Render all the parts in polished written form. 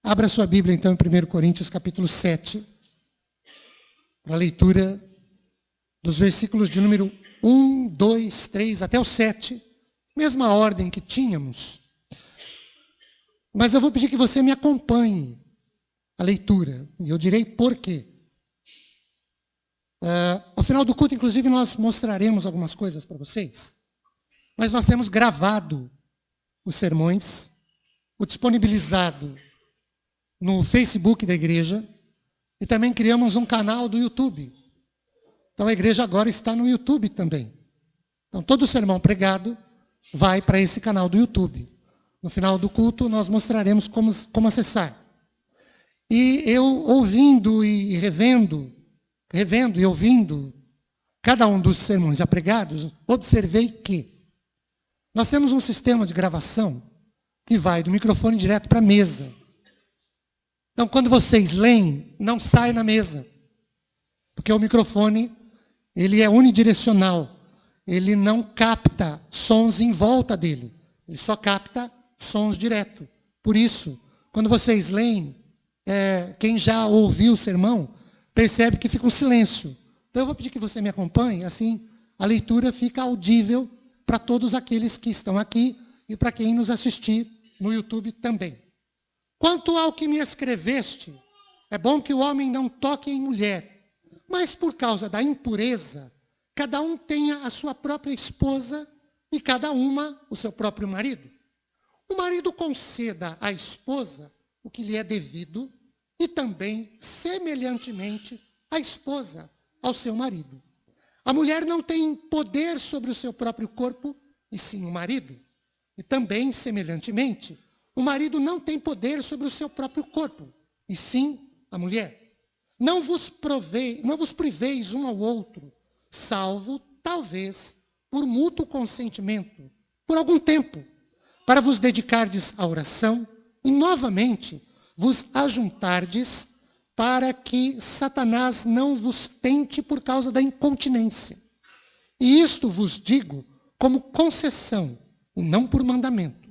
Abra sua Bíblia, então, em 1 Coríntios, capítulo 7, para a leitura dos versículos de número 1, 2, 3, até o 7, mesma ordem que tínhamos. Mas eu vou pedir que você me acompanhe a leitura, e eu direi por quê. Ao final do culto, inclusive, nós mostraremos algumas coisas para vocês, mas nós temos gravado os sermões, o disponibilizado no Facebook da igreja, e também criamos um canal do YouTube. Então a igreja agora está no YouTube também. Então todo o sermão pregado vai para esse canal do YouTube. No final do culto nós mostraremos como acessar. E eu ouvindo e revendo e ouvindo cada um dos sermões já pregados, observei que nós temos um sistema de gravação que vai do microfone direto para a mesa. Então, quando vocês leem, não sai na mesa. Porque o microfone, ele é unidirecional. Ele não capta sons em volta dele. Ele só capta sons direto. Por isso, quando vocês leem, quem já ouviu o sermão, percebe que fica um silêncio. Então, eu vou pedir que você me acompanhe, assim a leitura fica audível para todos aqueles que estão aqui e para quem nos assistir no YouTube também. Quanto ao que me escreveste, é bom que o homem não toque em mulher, mas por causa da impureza, cada um tenha a sua própria esposa e cada uma o seu próprio marido. O marido conceda à esposa o que lhe é devido e também, semelhantemente, a esposa ao seu marido. A mulher não tem poder sobre o seu próprio corpo, e sim o marido. E também, semelhantemente, o marido não tem poder sobre o seu próprio corpo, e sim a mulher. Não vos priveis um ao outro, salvo, talvez, por mútuo consentimento, por algum tempo, para vos dedicardes à oração e, novamente, vos ajuntardes para que Satanás não vos tente por causa da incontinência. E isto vos digo como concessão e não por mandamento.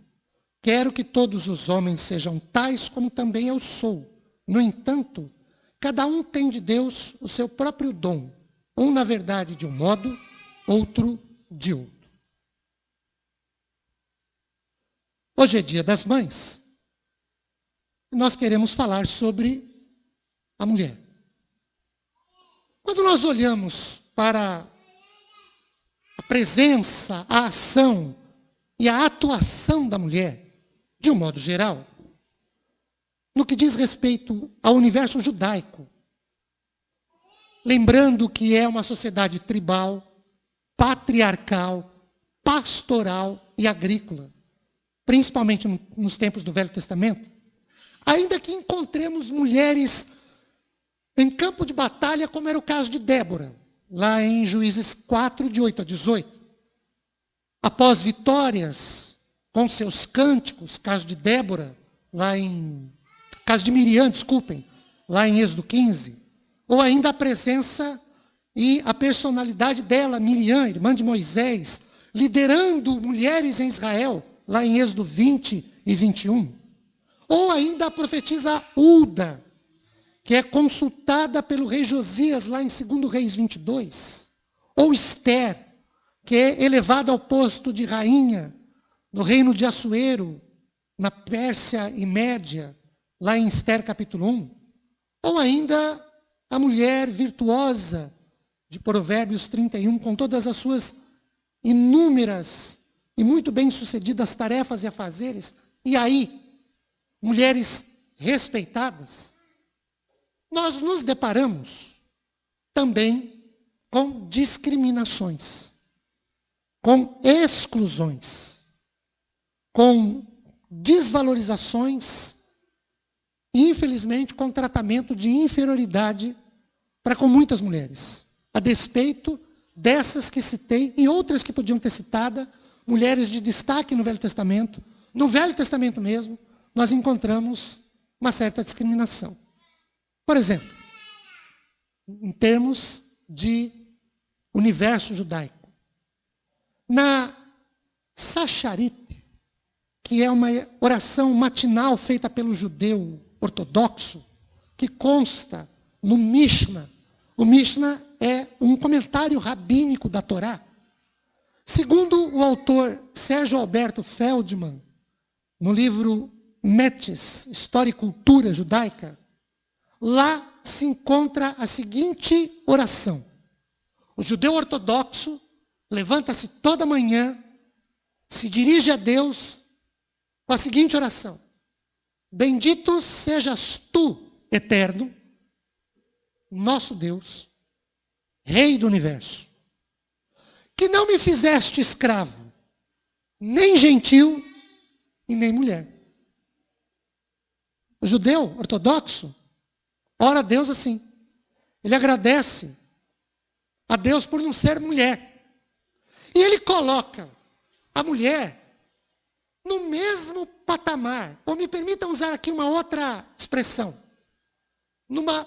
Quero que todos os homens sejam tais como também eu sou. No entanto, cada um tem de Deus o seu próprio dom, um na verdade de um modo, outro de outro. Hoje é Dia das Mães. Nós queremos falar sobre a mulher. Quando nós olhamos para a presença, a ação e a atuação da mulher, de um modo geral, no que diz respeito ao universo judaico, lembrando que é uma sociedade tribal, patriarcal, pastoral e agrícola, principalmente nos tempos do Velho Testamento, ainda que encontremos mulheres em campo de batalha, como era o caso de Débora, lá em Juízes 4, de 8 a 18. Após vitórias com seus cânticos, caso de Débora, caso de Miriam, lá em Êxodo 15, ou ainda a presença e a personalidade dela, Miriam, irmã de Moisés, liderando mulheres em Israel, lá em Êxodo 20 e 21. Ou ainda a profetisa Hulda, que é consultada pelo rei Josias, lá em 2 Reis 22. Ou Esther, que é elevada ao posto de rainha, no reino de Assuero, na Pérsia e Média, lá em Esther capítulo 1. Ou ainda a mulher virtuosa de Provérbios 31, com todas as suas inúmeras e muito bem-sucedidas tarefas e afazeres. E aí, mulheres respeitadas. Nós nos deparamos também com discriminações, com exclusões, com desvalorizações e, infelizmente, com tratamento de inferioridade para com muitas mulheres, a despeito dessas que citei e outras que podiam ter citado, mulheres de destaque no Velho Testamento. No Velho Testamento mesmo, nós encontramos uma certa discriminação. Por exemplo, em termos de universo judaico, na Sacharit, que é uma oração matinal feita pelo judeu ortodoxo que consta no Mishnah. O Mishnah é um comentário rabínico da Torá. Segundo o autor Sérgio Alberto Feldman, no livro Metis, História e Cultura Judaica, lá se encontra a seguinte oração. O judeu ortodoxo levanta-se toda manhã, se dirige a Deus com a seguinte oração: bendito sejas tu, eterno, nosso Deus, Rei do universo, que não me fizeste escravo, nem gentil e nem mulher. O judeu ortodoxo ora a Deus assim. Ele agradece a Deus por não ser mulher. E ele coloca a mulher no mesmo patamar, ou me permitam usar aqui uma outra expressão, numa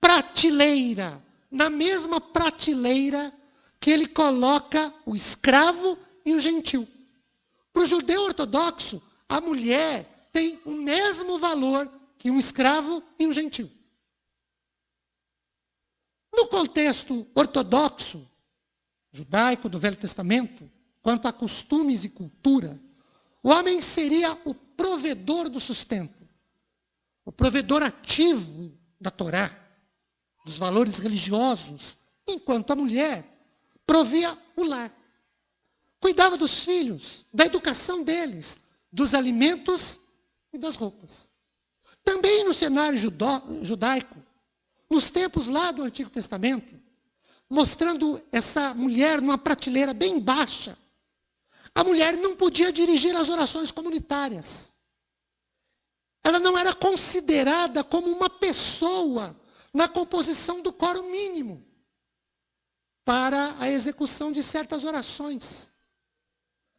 prateleira, na mesma prateleira que ele coloca o escravo e o gentil. Para o judeu ortodoxo, a mulher tem o mesmo valor que um escravo e um gentil. No contexto ortodoxo, judaico do Velho Testamento, quanto a costumes e cultura, o homem seria o provedor do sustento, o provedor ativo da Torá, dos valores religiosos, enquanto a mulher provia o lar. Cuidava dos filhos, da educação deles, dos alimentos e das roupas. Também no cenário judaico, nos tempos lá do Antigo Testamento, mostrando essa mulher numa prateleira bem baixa, a mulher não podia dirigir as orações comunitárias. Ela não era considerada como uma pessoa na composição do quórum mínimo para a execução de certas orações.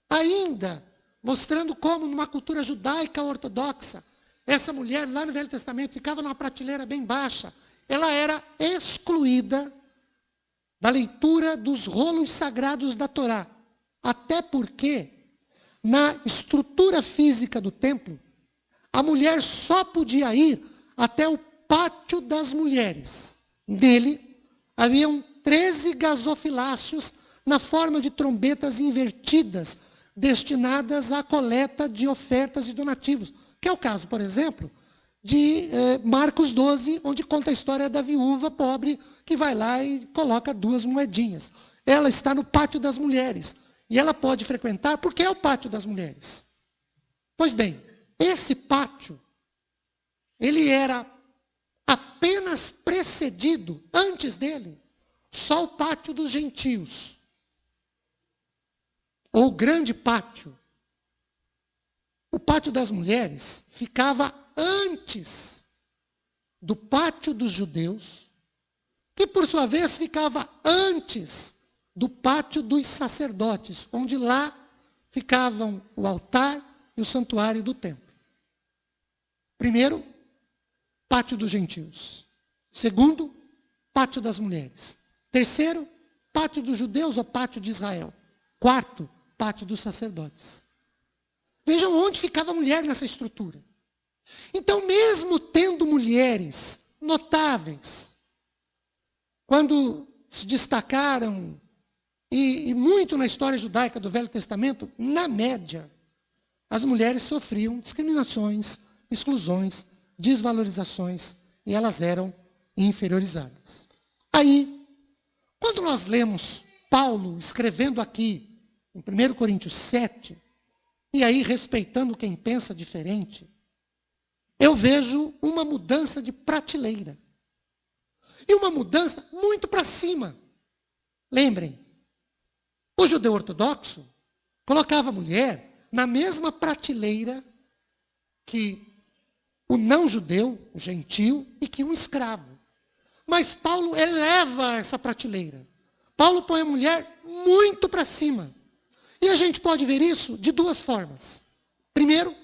Ainda mostrando como numa cultura judaica ortodoxa, essa mulher lá no Velho Testamento ficava numa prateleira bem baixa. Ela era excluída da leitura dos rolos sagrados da Torá. Até porque, na estrutura física do templo, a mulher só podia ir até o pátio das mulheres. Nele, haviam 13 gasofiláceos na forma de trombetas invertidas, destinadas à coleta de ofertas e donativos. Que é o caso, por exemplo, de Marcos 12, onde conta a história da viúva pobre que vai lá e coloca 2 moedinhas. Ela está no pátio das mulheres. E ela pode frequentar, porque é o pátio das mulheres. Pois bem, esse pátio, ele era apenas precedido, antes dele, só o pátio dos gentios. Ou o grande pátio. O pátio das mulheres ficava antes do pátio dos judeus, que por sua vez ficava antes do pátio dos sacerdotes, onde lá ficavam o altar e o santuário do templo. Primeiro, pátio dos gentios. Segundo, pátio das mulheres. Terceiro, pátio dos judeus ou pátio de Israel. Quarto, pátio dos sacerdotes. Vejam onde ficava a mulher nessa estrutura. Então, mesmo tendo mulheres notáveis, quando se destacaram, e muito na história judaica do Velho Testamento, na média, as mulheres sofriam discriminações, exclusões, desvalorizações, e elas eram inferiorizadas. Aí, quando nós lemos Paulo escrevendo aqui, em 1 Coríntios 7, e aí respeitando quem pensa diferente, eu vejo uma mudança de prateleira. E uma mudança muito para cima. Lembrem, o judeu ortodoxo colocava a mulher na mesma prateleira que o não-judeu, o gentio, e que um escravo. Mas Paulo eleva essa prateleira. Paulo põe a mulher muito para cima. E a gente pode ver isso de 2 formas. Primeiro,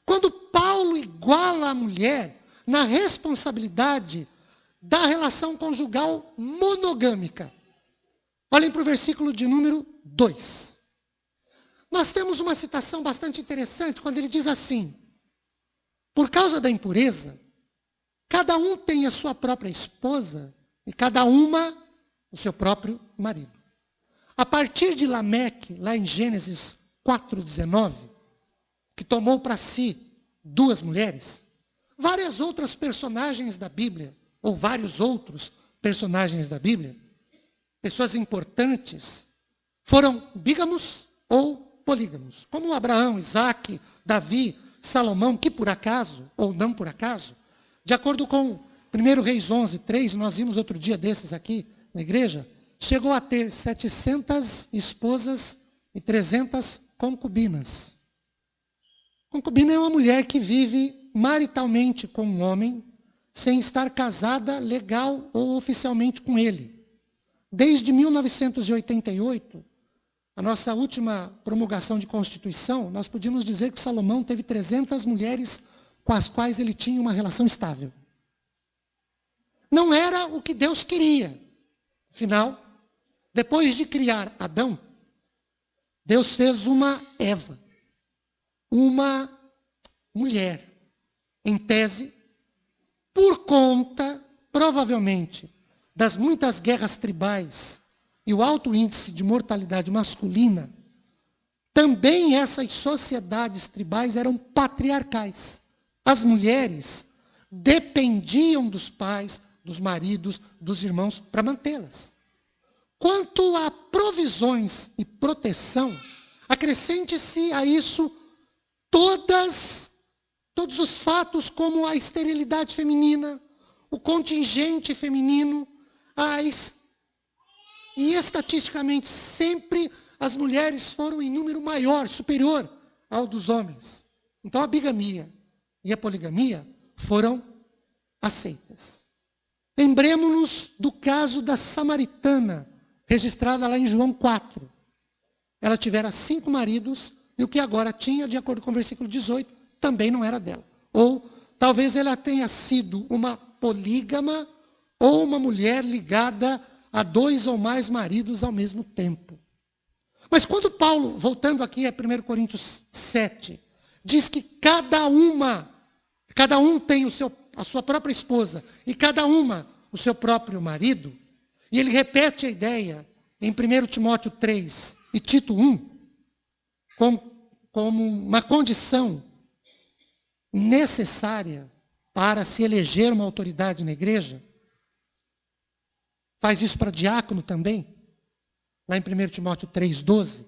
quando Paulo iguala a mulher na responsabilidade da relação conjugal monogâmica. Olhem para o versículo de número 2. Nós temos uma citação bastante interessante quando ele diz assim: por causa da impureza, cada um tem a sua própria esposa e cada uma o seu próprio marido. A partir de Lameque, lá em Gênesis 4:19, que tomou para si 2 mulheres, várias outras personagens da Bíblia, ou vários outros personagens da Bíblia, pessoas importantes, foram bígamos ou polígamos, como Abraão, Isaac, Davi, Salomão, que por acaso, ou não por acaso, de acordo com 1 Reis 11:3, nós vimos outro dia desses aqui na igreja, chegou a ter 700 esposas e 300 concubinas. Concubina é uma mulher que vive maritalmente com um homem, sem estar casada legal ou oficialmente com ele. Desde 1988, a nossa última promulgação de Constituição, nós podíamos dizer que Salomão teve 300 mulheres com as quais ele tinha uma relação estável. Não era o que Deus queria. Afinal, depois de criar Adão, Deus fez uma Eva, uma mulher, em tese, por conta, provavelmente, das muitas guerras tribais e o alto índice de mortalidade masculina, também essas sociedades tribais eram patriarcais. As mulheres dependiam dos pais, dos maridos, dos irmãos para mantê-las. Quanto a provisões e proteção, acrescente-se a isso todos os fatos como a esterilidade feminina, o contingente feminino, e estatisticamente sempre as mulheres foram em número maior, superior ao dos homens. Então a bigamia e a poligamia foram aceitas. Lembremos-nos do caso da samaritana, registrada lá em João 4. Ela tivera 5 maridos, e o que agora tinha, de acordo com o versículo 18, também não era dela. Ou talvez ela tenha sido uma polígama, ou uma mulher ligada a 2 ou mais maridos ao mesmo tempo. Mas quando Paulo, voltando aqui a 1 Coríntios 7, diz que cada um tem a sua própria esposa, e cada uma o seu próprio marido, e ele repete a ideia em 1 Timóteo 3 e Tito 1, como uma condição necessária para se eleger uma autoridade na igreja. Faz isso para diácono também, lá em 1 Timóteo 3:12.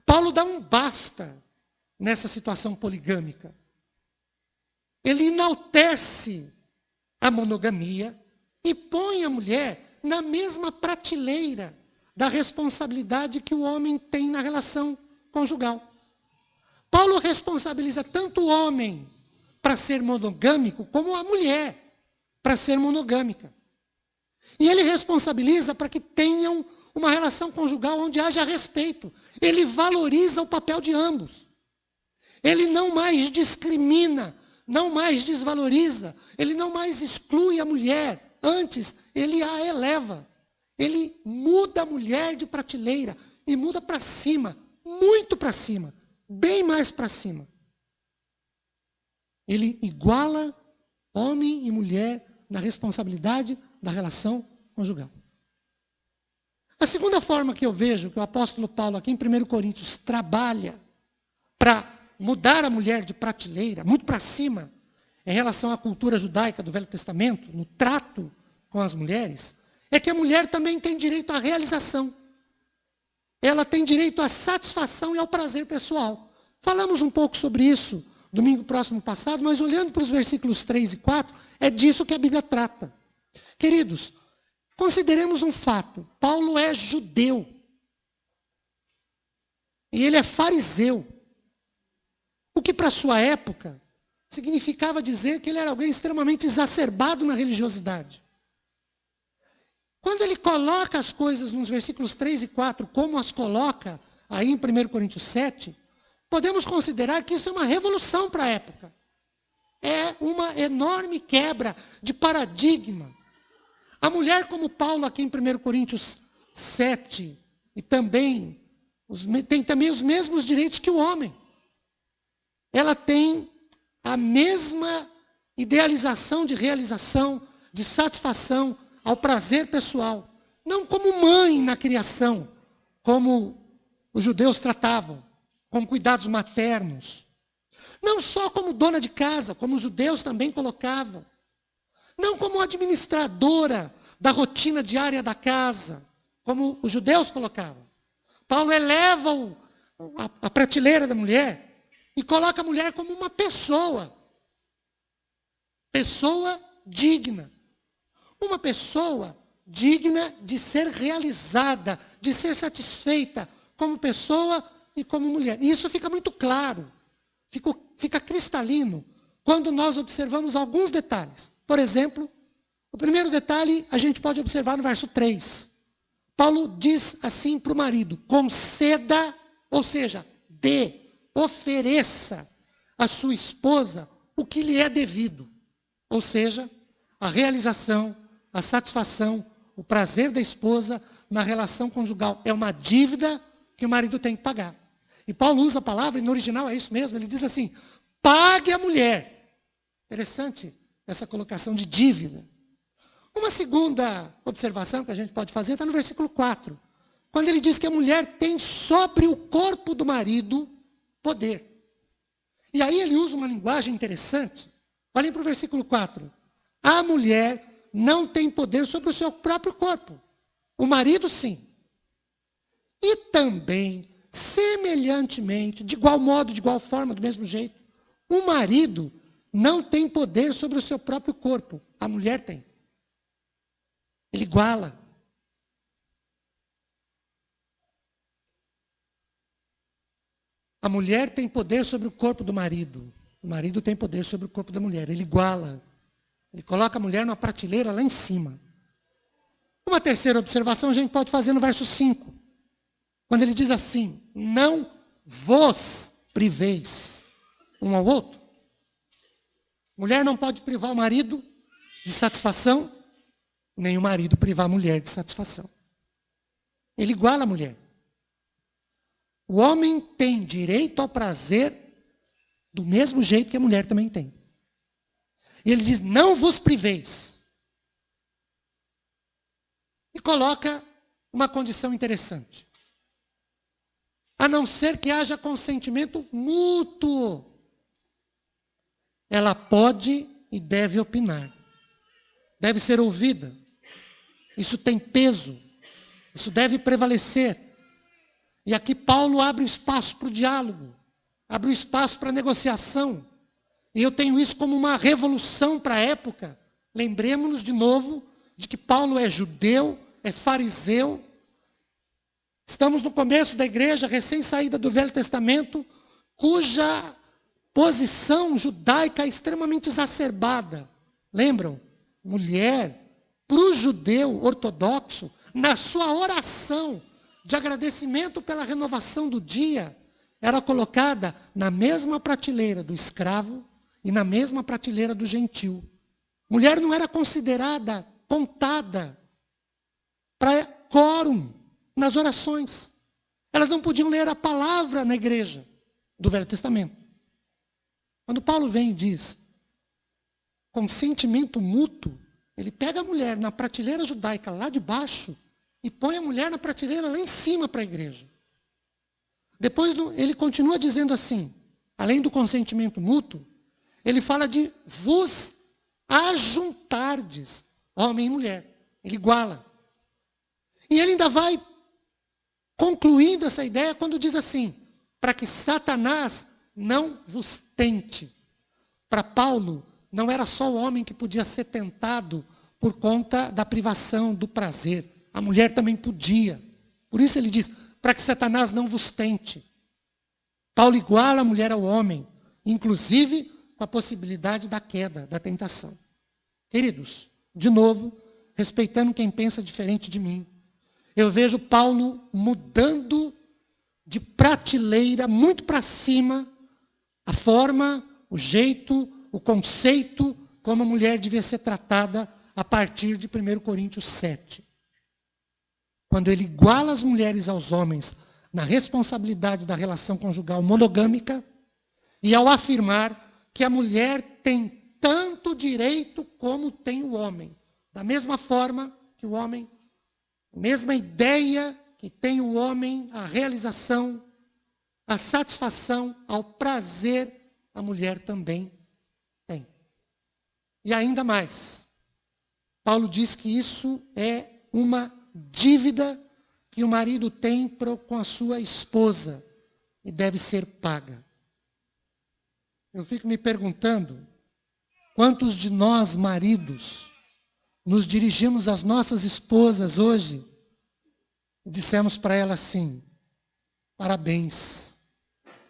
Paulo dá um basta nessa situação poligâmica. Ele enaltece a monogamia e põe a mulher na mesma prateleira da responsabilidade que o homem tem na relação conjugal. Paulo responsabiliza tanto o homem para ser monogâmico, como a mulher para ser monogâmica. E ele responsabiliza para que tenham uma relação conjugal onde haja respeito. Ele valoriza o papel de ambos. Ele não mais discrimina, não mais desvaloriza, ele não mais exclui a mulher. Antes, ele a eleva. Ele muda a mulher de prateleira e muda para cima, muito para cima, bem mais para cima. Ele iguala homem e mulher na responsabilidade da relação conjugal. A segunda forma que eu vejo que o apóstolo Paulo aqui em 1 Coríntios trabalha para mudar a mulher de prateleira, muito para cima, em relação à cultura judaica do Velho Testamento, no trato com as mulheres, é que a mulher também tem direito à realização. Ela tem direito à satisfação e ao prazer pessoal. Falamos um pouco sobre isso domingo próximo passado, mas olhando para os versículos 3 e 4, é disso que a Bíblia trata. Queridos, consideremos um fato. Paulo é judeu. E ele é fariseu. O que para a sua época significava dizer que ele era alguém extremamente exacerbado na religiosidade. Quando ele coloca as coisas nos versículos 3 e 4, como as coloca aí em 1 Coríntios 7, podemos considerar que isso é uma revolução para a época. É uma enorme quebra de paradigma. A mulher como Paulo aqui em 1 Coríntios 7, e também tem também os mesmos direitos que o homem. Ela tem a mesma idealização de realização, de satisfação ao prazer pessoal. Não como mãe na criação, como os judeus tratavam, com cuidados maternos. Não só como dona de casa, como os judeus também colocavam. Não como administradora da rotina diária da casa, como os judeus colocavam. Paulo eleva a prateleira da mulher e coloca a mulher como uma pessoa. Pessoa digna. Uma pessoa digna de ser realizada, de ser satisfeita como pessoa e como mulher. E isso fica muito claro, fica cristalino, quando nós observamos alguns detalhes. Por exemplo, o primeiro detalhe a gente pode observar no verso 3. Paulo diz assim para o marido: conceda, ou seja, dê, ofereça à sua esposa o que lhe é devido. Ou seja, a realização, a satisfação, o prazer da esposa na relação conjugal é uma dívida que o marido tem que pagar. E Paulo usa a palavra, e no original é isso mesmo, ele diz assim: pague a mulher. Interessante essa colocação de dívida. Uma segunda observação que a gente pode fazer está no versículo 4, quando ele diz que a mulher tem sobre o corpo do marido poder. E aí ele usa uma linguagem interessante. Olhem para o versículo 4. A mulher não tem poder sobre o seu próprio corpo. O marido, sim. E também, semelhantemente, de igual modo, de igual forma, do mesmo jeito, o marido não tem poder sobre o seu próprio corpo. A mulher tem. Ele iguala. A mulher tem poder sobre o corpo do marido. O marido tem poder sobre o corpo da mulher. Ele iguala. Ele coloca a mulher numa prateleira lá em cima. Uma terceira observação a gente pode fazer no verso 5. Quando ele diz assim: não vos priveis um ao outro. Mulher não pode privar o marido de satisfação, nem o marido privar a mulher de satisfação. Ele iguala a mulher. O homem tem direito ao prazer do mesmo jeito que a mulher também tem. E ele diz: não vos priveis. E coloca uma condição interessante. A não ser que haja consentimento mútuo. Ela pode e deve opinar. Deve ser ouvida. Isso tem peso. Isso deve prevalecer. E aqui Paulo abre o espaço para o diálogo. Abre o espaço para a negociação. E eu tenho isso como uma revolução para a época. Lembremos-nos de novo de que Paulo é judeu, é fariseu. Estamos no começo da igreja, recém-saída do Velho Testamento, cuja posição judaica é extremamente exacerbada. Lembram? Mulher, para o judeu ortodoxo, na sua oração de agradecimento pela renovação do dia, era colocada na mesma prateleira do escravo e na mesma prateleira do gentil. Mulher não era considerada, contada para quórum nas orações. Elas não podiam ler a palavra na igreja do Velho Testamento. Quando Paulo vem e diz consentimento mútuo, ele pega a mulher na prateleira judaica lá de baixo e põe a mulher na prateleira lá em cima para a igreja. Depois ele continua dizendo assim, além do consentimento mútuo, ele fala de vos ajuntardes, homem e mulher. Ele iguala. E ele ainda vai concluindo essa ideia quando diz assim, para que Satanás não vos tente. Para Paulo, não era só o homem que podia ser tentado por conta da privação do prazer. A mulher também podia. Por isso ele diz, para que Satanás não vos tente. Paulo iguala a mulher ao homem, inclusive com a possibilidade da queda, da tentação. Queridos, de novo, respeitando quem pensa diferente de mim, eu vejo Paulo mudando de prateleira muito para cima a forma, o jeito, o conceito como a mulher devia ser tratada a partir de 1 Coríntios 7. Quando ele iguala as mulheres aos homens na responsabilidade da relação conjugal monogâmica e ao afirmar que a mulher tem tanto como tem o homem. Da mesma forma que o homem, a mesma ideia que tem o homem, a realização, a satisfação, ao prazer, a mulher também tem. E ainda mais, Paulo diz que isso é uma dívida que o marido tem com a sua esposa e deve ser paga. Eu fico me perguntando, quantos de nós, maridos, nos dirigimos às nossas esposas hoje e dissemos para elas assim: parabéns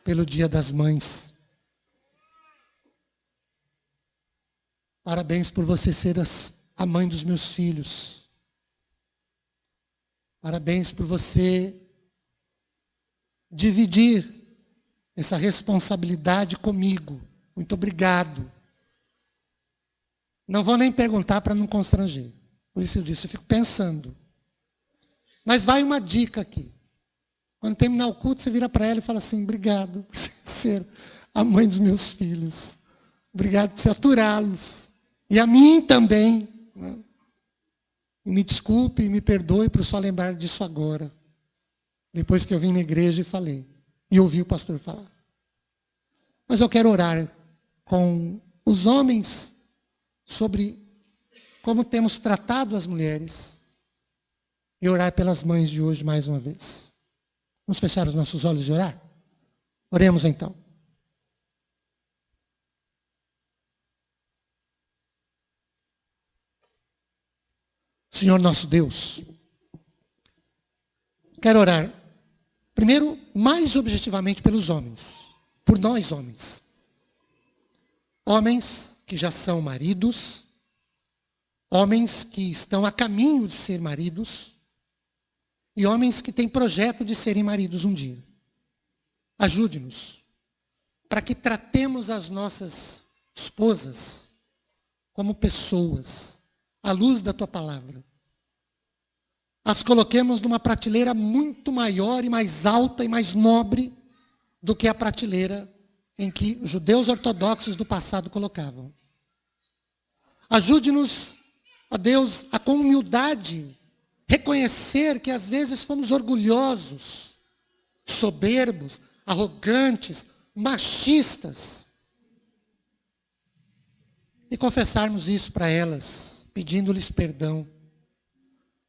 pelo Dia das Mães. Parabéns por você ser a mãe dos meus filhos. Parabéns por você dividir essa responsabilidade comigo. Muito obrigado. Não vou nem perguntar para não constranger. Por isso eu disse, eu fico pensando. Mas vai uma dica aqui. Quando terminar o culto, você vira para ela e fala assim: obrigado por ser a mãe dos meus filhos. Obrigado por você aturá-los. E a mim também. Né? E me desculpe e me perdoe por só lembrar disso agora. Depois que eu vim na igreja e falei. E ouvi o pastor falar. Mas eu quero orar com os homens sobre como temos tratado as mulheres. E orar pelas mães de hoje mais uma vez. Vamos fechar os nossos olhos e orar? Oremos então. Senhor nosso Deus, quero orar, primeiro, mais objetivamente pelos homens, por nós homens. Homens que já são maridos, homens que estão a caminho de ser maridos, e homens que têm projeto de serem maridos um dia. Ajude-nos, para que tratemos as nossas esposas como pessoas, à luz da tua palavra. As coloquemos numa prateleira muito maior e mais alta e mais nobre do que a prateleira em que os judeus ortodoxos do passado colocavam. Ajude-nos, ó Deus, a com humildade reconhecer que às vezes fomos orgulhosos, soberbos, arrogantes, machistas. E confessarmos isso para elas, pedindo-lhes perdão.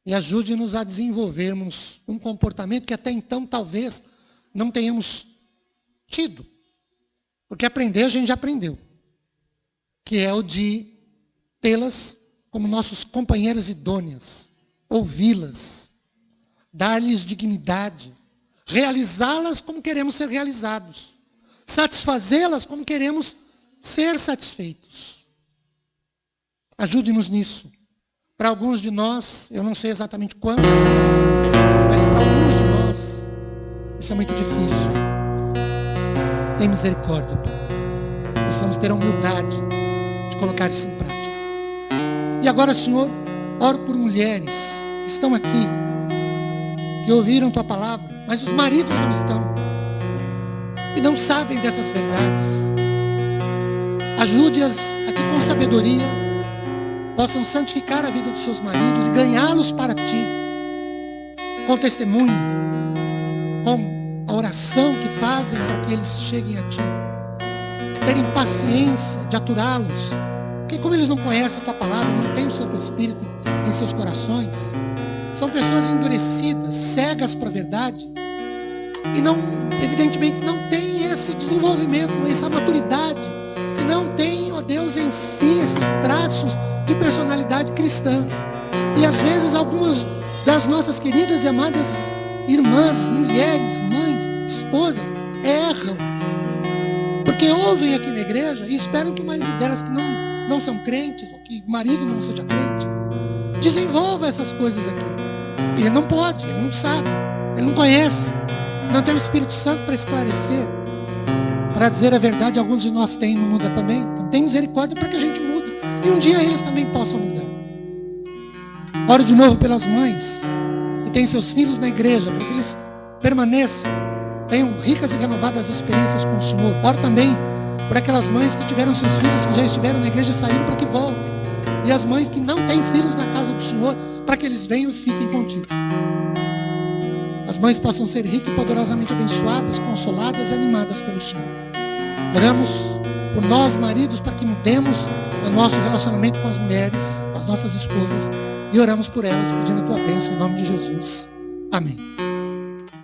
E ajude-nos a desenvolvermos um comportamento que até então talvez não tenhamos tido. Porque aprender a gente já aprendeu. Que é o de tê-las como nossos companheiras idôneas. Ouvi-las. Dar-lhes dignidade. Realizá-las como queremos ser realizados. Satisfazê-las como queremos ser satisfeitos. Ajude-nos nisso. Para alguns de nós, eu não sei exatamente quantos de nós, mas para alguns de nós, isso é muito difícil. Tem misericórdia, Pai. Precisamos ter a humildade de colocar isso em prática. E agora, Senhor, oro por mulheres que estão aqui, que ouviram Tua palavra, mas os maridos não estão. E não sabem dessas verdades. Ajude-as aqui com sabedoria, possam santificar a vida dos seus maridos e ganhá-los para Ti, com testemunho, com a oração que fazem para que eles cheguem a Ti, terem paciência de aturá-los, porque como eles não conhecem a Tua palavra, não têm o Santo Espírito em seus corações, são pessoas endurecidas, cegas para a verdade, e não, evidentemente não têm esse desenvolvimento, essa maturidade, e não têm, ó Deus, em si esses traços de personalidade cristã. E às vezes algumas das nossas queridas e amadas irmãs, mulheres, mães, esposas, erram. Porque ouvem aqui na igreja e esperam que o marido delas, que não são crentes, ou que o marido não seja crente, desenvolva essas coisas aqui. E ele não pode, ele não sabe, ele não conhece, não tem o Espírito Santo para esclarecer. Para dizer a verdade, alguns de nós têm e não muda também. Então tem misericórdia para que a gente mude. E um dia eles também possam mudar. Oro de novo pelas mães que têm seus filhos na igreja, para que eles permaneçam, tenham ricas e renovadas experiências com o Senhor. Oro também por aquelas mães que tiveram seus filhos que já estiveram na igreja e saíram, para que voltem. E as mães que não têm filhos na casa do Senhor, para que eles venham e fiquem contigo. As mães possam ser ricas e poderosamente abençoadas, consoladas e animadas pelo Senhor. Oramos por nós, maridos, para que mudemos o nosso relacionamento com as mulheres, com as nossas esposas, e oramos por elas, pedindo a tua bênção em nome de Jesus. Amém.